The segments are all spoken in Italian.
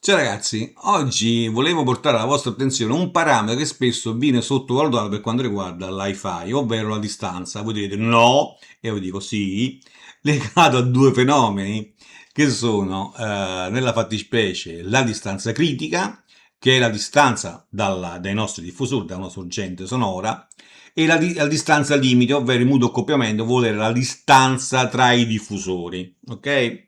Ciao ragazzi, oggi volevo portare alla vostra attenzione un parametro che spesso viene sottovalutato per quanto riguarda l'Hi-Fi, ovvero la distanza. Voi direte no, e io vi dico sì, legato a due fenomeni che sono nella fattispecie la distanza critica, che è la distanza dai nostri diffusori, dalla nostra sorgente sonora, e la distanza limite, ovvero il mutuo accoppiamento, vuol dire la distanza tra i diffusori, ok?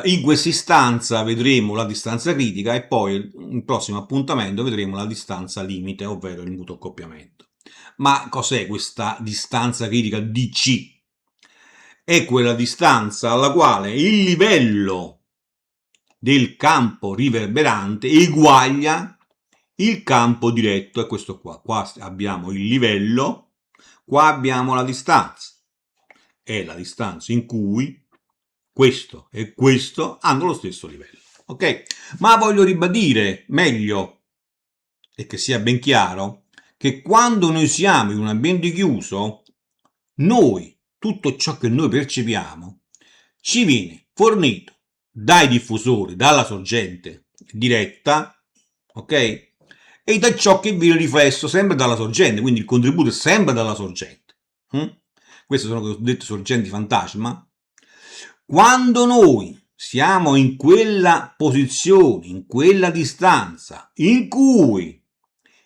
In questa istanza vedremo la distanza critica e poi il prossimo appuntamento vedremo la distanza limite, ovvero il mutuo accoppiamento. Ma cos'è questa distanza critica DC? È quella distanza alla quale il livello del campo riverberante eguaglia il campo diretto, è questo qua. Qua abbiamo il livello, qua abbiamo la distanza. È la distanza in cui questo e questo hanno lo stesso livello. Ok? Ma voglio ribadire meglio e che sia ben chiaro che quando noi siamo in un ambiente chiuso, noi, tutto ciò che noi percepiamo, ci viene fornito dai diffusori, dalla sorgente diretta, ok? E da ciò che viene riflesso sempre dalla sorgente, quindi il contributo è sempre dalla sorgente. Mm? Queste sono le cosiddette sorgenti fantasma. Quando noi siamo in quella posizione, in quella distanza, in cui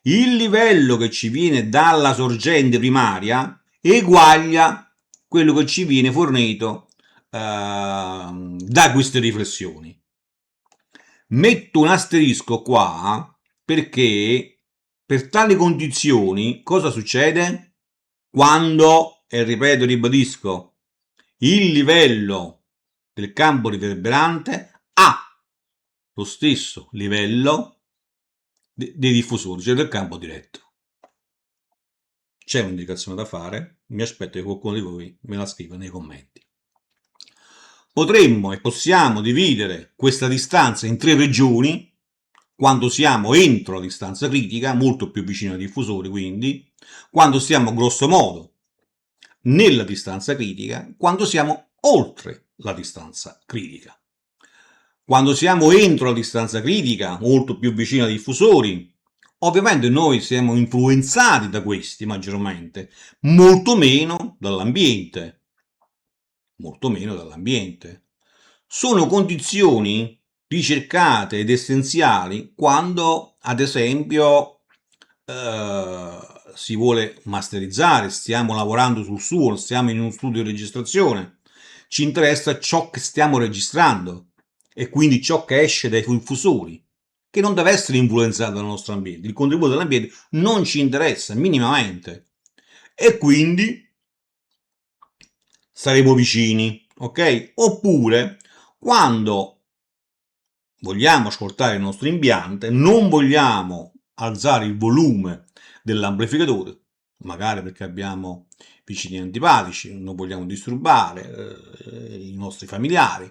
il livello che ci viene dalla sorgente primaria eguaglia quello che ci viene fornito da queste riflessioni. Metto un asterisco qua perché per tali condizioni cosa succede? Quando, e ripeto, ribadisco, il livello del campo riverberante ha lo stesso livello dei diffusori, cioè del campo diretto. C'è un'indicazione da fare, mi aspetto che qualcuno di voi me la scriva nei commenti. Potremmo e possiamo dividere questa distanza in tre regioni, quando siamo entro la distanza critica, molto più vicino ai diffusori quindi, quando siamo grosso modo nella distanza critica, quando siamo oltre la distanza critica. Quando siamo entro la distanza critica, molto più vicino ai diffusori, ovviamente noi siamo influenzati da questi maggiormente, molto meno dall'ambiente. Molto meno dall'ambiente. Sono condizioni ricercate ed essenziali quando, ad esempio, si vuole masterizzare, stiamo lavorando sul suono, stiamo in uno studio di registrazione, ci interessa ciò che stiamo registrando e quindi ciò che esce dai diffusori, che non deve essere influenzato dal nostro ambiente. Il contributo dell'ambiente non ci interessa minimamente e quindi saremo vicini, ok? Oppure quando vogliamo ascoltare il nostro impianto, non vogliamo alzare il volume dell'amplificatore, magari perché abbiamo vicini antipatici, non vogliamo disturbare i nostri familiari,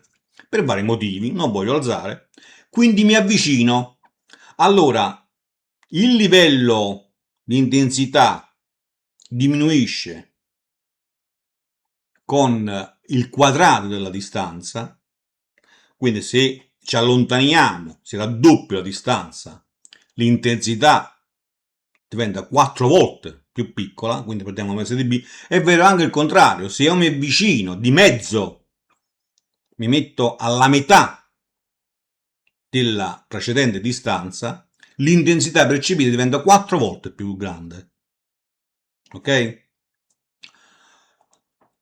per vari motivi, non voglio alzare, quindi mi avvicino. Allora, il livello di intensità diminuisce con il quadrato della distanza, quindi se ci allontaniamo, si raddoppia la distanza, l'intensità diventa 4 volte più piccola, quindi perdiamo un dB. È vero anche il contrario, se io mi avvicino di mezzo, mi metto alla metà della precedente distanza, l'intensità percepita diventa 4 volte più grande. Ok?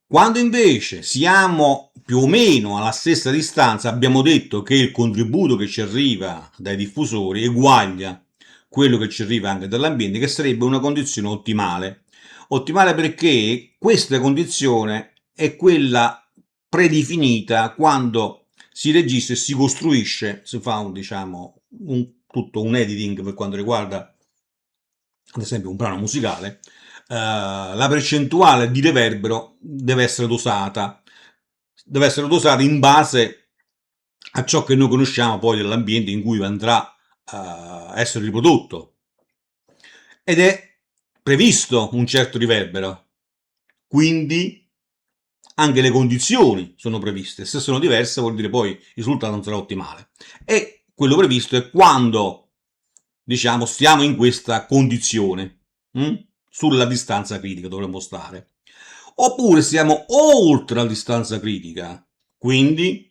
Quando invece siamo più o meno alla stessa distanza, abbiamo detto che il contributo che ci arriva dai diffusori eguaglia quello che ci arriva anche dall'ambiente, che sarebbe una condizione ottimale. Ottimale perché questa condizione è quella predefinita quando si registra e si costruisce, si fa tutto un editing per quanto riguarda ad esempio un brano musicale, la percentuale di reverbero deve essere dosata in base a ciò che noi conosciamo poi dell'ambiente in cui andrà a essere riprodotto. Ed è previsto un certo riverbero, quindi anche le condizioni sono previste. Se sono diverse vuol dire poi il risultato non sarà ottimale. E quello previsto è quando, diciamo, stiamo in questa condizione, sulla distanza critica dovremmo stare. Oppure siamo oltre la distanza critica, quindi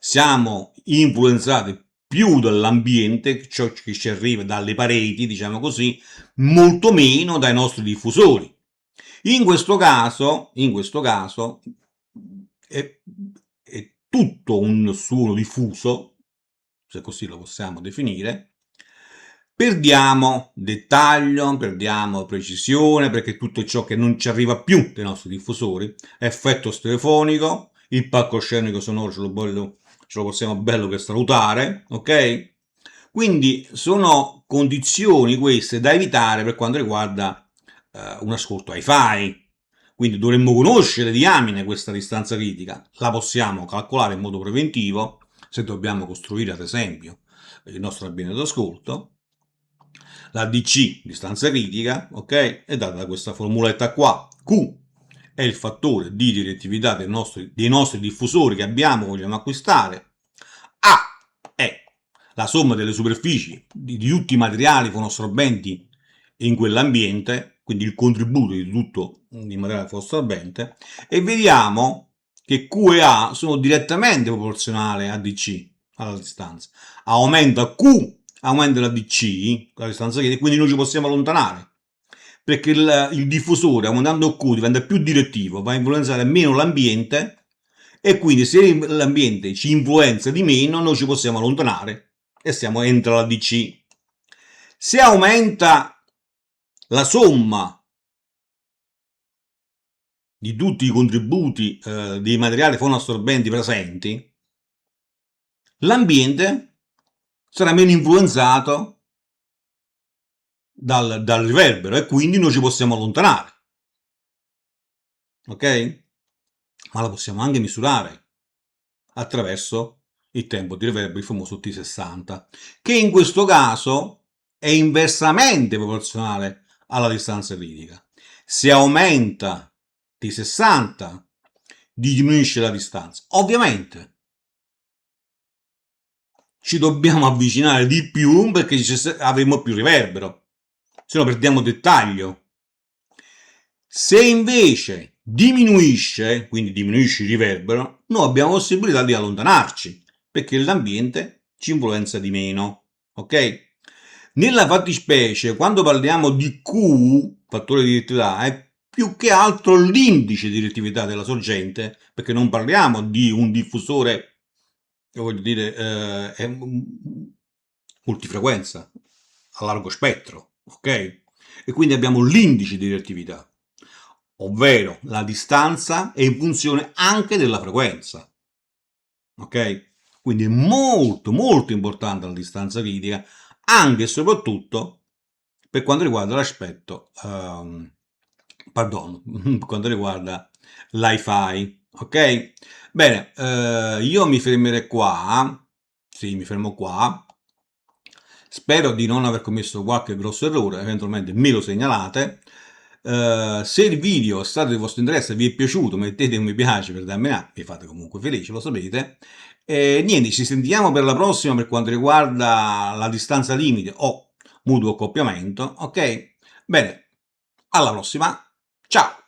siamo influenzati più dall'ambiente, ciò che ci arriva dalle pareti, diciamo così, molto meno dai nostri diffusori. In questo caso è tutto un suono diffuso, se così lo possiamo definire. Perdiamo dettaglio, perdiamo precisione, perché tutto ciò che non ci arriva più dai nostri diffusori, effetto stereofonico, il palcoscenico sonoro ce lo possiamo bello che salutare, ok? Quindi sono condizioni queste da evitare per quanto riguarda un ascolto hi-fi. Quindi dovremmo conoscere diamine questa distanza critica, la possiamo calcolare in modo preventivo se dobbiamo costruire ad esempio il nostro ambiente d'ascolto. La DC, distanza critica, ok, è data da questa formuletta qua. Q è il fattore di direttività dei nostri diffusori che abbiamo, vogliamo acquistare. A è la somma delle superfici di tutti i materiali fonoassorbenti in quell'ambiente, quindi il contributo di tutto il materiale fonoassorbente, e vediamo che Q e A sono direttamente proporzionali a DC, alla distanza. Aumenta Q, aumenta la DC, la distanza che quindi noi ci possiamo allontanare, perché il diffusore aumentando Q diventa più direttivo, va a influenzare meno l'ambiente e quindi se l'ambiente ci influenza di meno noi ci possiamo allontanare e siamo entro la DC. Se aumenta la somma di tutti i contributi dei materiali fonoassorbenti presenti, l'ambiente sarà meno influenzato dal riverbero e quindi noi ci possiamo allontanare. Ok? Ma la possiamo anche misurare attraverso il tempo di riverbero, il famoso T60, che in questo caso è inversamente proporzionale alla distanza critica. Se aumenta T60, diminuisce la distanza. Ovviamente ci dobbiamo avvicinare di più perché avremo più riverbero, se no perdiamo dettaglio. Se invece diminuisce, quindi diminuisce il riverbero, noi abbiamo possibilità di allontanarci perché l'ambiente ci influenza di meno, ok? Nella fattispecie, quando parliamo di Q, fattore di direttività, è più che altro l'indice di direttività della sorgente, perché non parliamo di un diffusore, voglio dire, è multifrequenza, a largo spettro, ok? E quindi abbiamo l'indice di direttività, ovvero la distanza è in funzione anche della frequenza, ok? Quindi è molto molto importante la distanza critica, anche e soprattutto per quanto riguarda l'aspetto, pardon, per quanto riguarda l'hi-fi, ok? Bene, io mi fermerei qua, sì, mi fermo qua. Spero di non aver commesso qualche grosso errore, eventualmente me lo segnalate. Se il video è stato di vostro interesse e vi è piaciuto, mettete un mi piace per darmi una, mi fate comunque felice, lo sapete. E niente, ci sentiamo per la prossima per quanto riguarda la distanza limite o mutuo accoppiamento, ok? Bene, alla prossima, ciao!